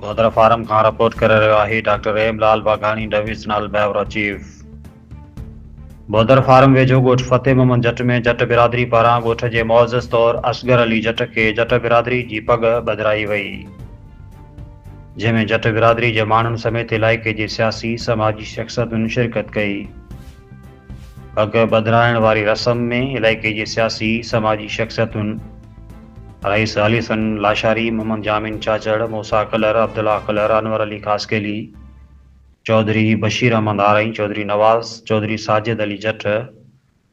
Bother farm खां report करे रहियो आहे doctor Hemlal Baghani, divisional bureau chief. बोदर फार्म वेझो ॻोठ फतेह मोहम्मद जट में जट बिरादरी पारां ॻोठ जे मुअज़्ज़ज़ तौर असगर अली जट खे जट बिरादरी जी पग ॿधाई वई, जंहिंमें जट बिरादरी जे माण्हुनि समेत इलाइक़े जी सियासी समाजी शख़्सियतुनि शिरकत कई। पग ॿधाइण वारी रस्म में इलाइक़े जी सियासी समाजी शख़्सियतुनि रईस अलीसन लाशारी, मोहम्मद जामिन चाचड़, मूसा कलर, अब्दुल्ला कलर, अनवर अली खासकेली, चौधरी बशीर अहमद आरई, चौधरी नवाज़, चौधरी साजिद अली जट,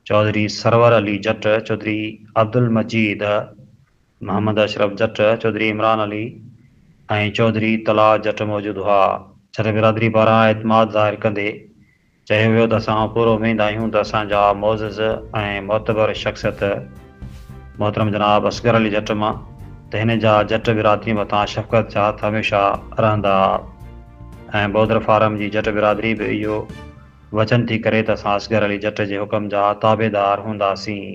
चौधरी सरवर अली जट, चौधरी अब्दुल मजीद, मोहम्मद अशरफ जट, चौधरी इमरान अली ऐं चौधरी तला जट मौजूद हुआ। जट बिरादरी पारां एतमाद ज़ाहिर कंदे चयो वियो त असां पूरो उमेद आहियूं त असांजा मुअज़्ज़ज़ ऐं मोतबर शख़्सियत मोहतरम जनाब असगर अली जट मां त हिन जा जट बिरादरी मथां शफ़क़त जा हथ हमेशह रहंदा ऐं बोदर फार्म जी जट बिरादरी बि इहो वचन थी करे त असां असगर अली जट जे हुकम जा ताबेदार हूंदासीं।